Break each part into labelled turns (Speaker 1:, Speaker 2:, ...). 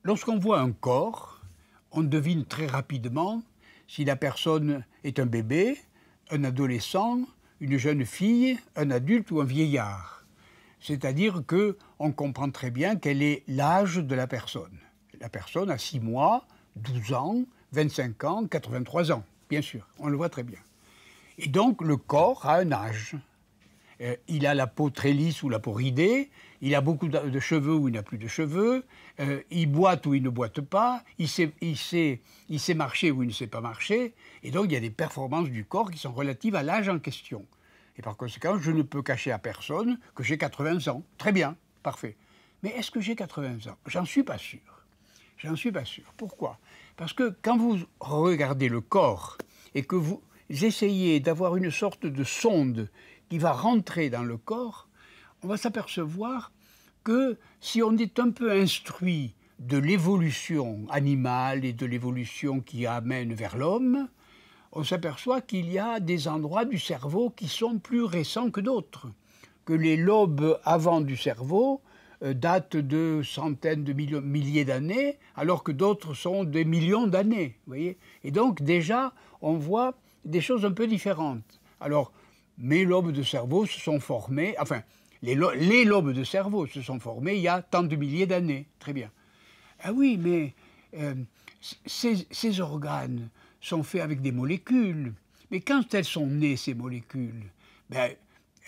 Speaker 1: Lorsqu'on voit un corps, on devine très rapidement si la personne est un bébé, un adolescent, une jeune fille, un adulte ou un vieillard. C'est-à-dire qu'on comprend très bien quel est l'âge de la personne. La personne a 6 mois, 12 ans, 25 ans, 83 ans, bien sûr, on le voit très bien. Et donc le corps a un âge. Il a la peau très lisse ou la peau ridée, il a beaucoup de cheveux ou il n'a plus de cheveux, il boite ou il ne boite pas, il sait marcher ou il ne sait pas marcher, et donc il y a des performances du corps qui sont relatives à l'âge en question. Et par conséquent, je ne peux cacher à personne que j'ai 80 ans. Très bien, parfait. Mais est-ce que j'ai 80 ans? J'en suis pas sûr. J'en suis pas sûr. Pourquoi? Parce que quand vous regardez le corps et que vous essayez d'avoir une sorte de sonde qui va rentrer dans le corps, on va s'apercevoir que si on est un peu instruit de l'évolution animale et de l'évolution qui amène vers l'homme, on s'aperçoit qu'il y a des endroits du cerveau qui sont plus récents que d'autres, que les lobes avant du cerveau datent de centaines de milliers d'années, alors que d'autres sont des millions d'années, vous voyez. Et donc déjà, on voit des choses un peu différentes. Alors, mes lobes de cerveau se sont formés, enfin, les lobes de cerveau se sont formés il y a tant de milliers d'années, très bien. Ah oui, mais ces organes sont faits avec des molécules. Mais quand elles sont nées, ces molécules, ben,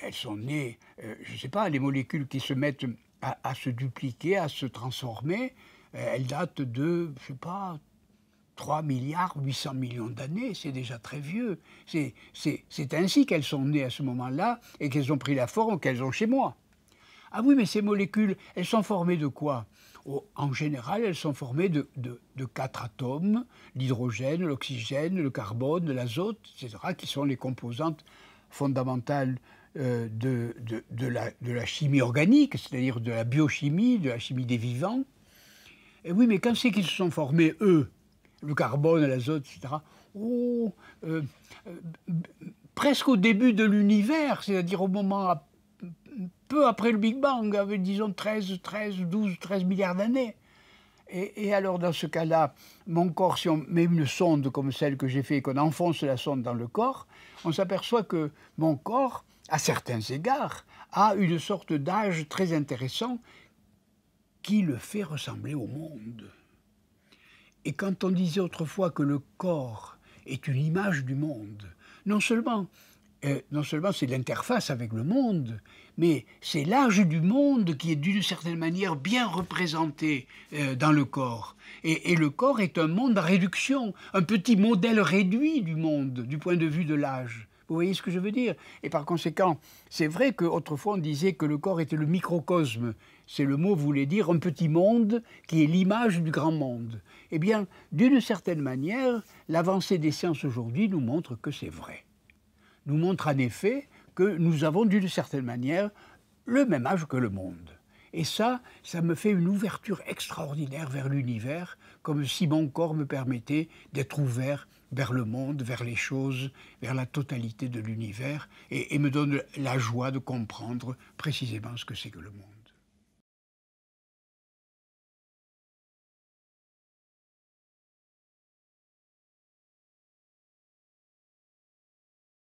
Speaker 1: elles sont nées, je ne sais pas, les molécules qui se mettent à se dupliquer, à se transformer, elles datent de, je ne sais pas, 3 milliards 800 millions d'années, c'est déjà très vieux. C'est ainsi qu'elles sont nées à ce moment-là et qu'elles ont pris la forme qu'elles ont chez moi. Ah oui, mais ces molécules, elles sont formées de quoi? En général, elles sont formées de 4 atomes, l'hydrogène, l'oxygène, le carbone, l'azote, etc., qui sont les composantes fondamentales de la chimie organique, c'est-à-dire de la biochimie, de la chimie des vivants. Et oui, mais quand c'est qu'ils se sont formés, eux, le carbone, l'azote, etc., presque au début de l'univers, c'est-à-dire au moment peu après le Big Bang, avec disons 13 milliards d'années. Et alors dans ce cas-là, mon corps, si on met une sonde comme celle que j'ai fait et qu'on enfonce la sonde dans le corps, on s'aperçoit que mon corps, à certains égards, a une sorte d'âge très intéressant qui le fait ressembler au monde. Et quand on disait autrefois que le corps est une image du monde, non seulement c'est l'interface avec le monde, mais c'est l'âge du monde qui est d'une certaine manière bien représenté dans le corps. Et le corps est un monde à réduction, un petit modèle réduit du monde, du point de vue de l'âge. Vous voyez ce que je veux dire? Et par conséquent, c'est vrai qu'autrefois on disait que le corps était le microcosme. C'est le mot voulait dire un petit monde qui est l'image du grand monde. Eh bien, d'une certaine manière, l'avancée des sciences aujourd'hui nous montre que c'est vrai. Nous montre en effet que nous avons d'une certaine manière le même âge que le monde. Et ça me fait une ouverture extraordinaire vers l'univers, comme si mon corps me permettait d'être ouvert vers le monde, vers les choses, vers la totalité de l'univers, et me donne la joie de comprendre précisément ce que c'est que le monde.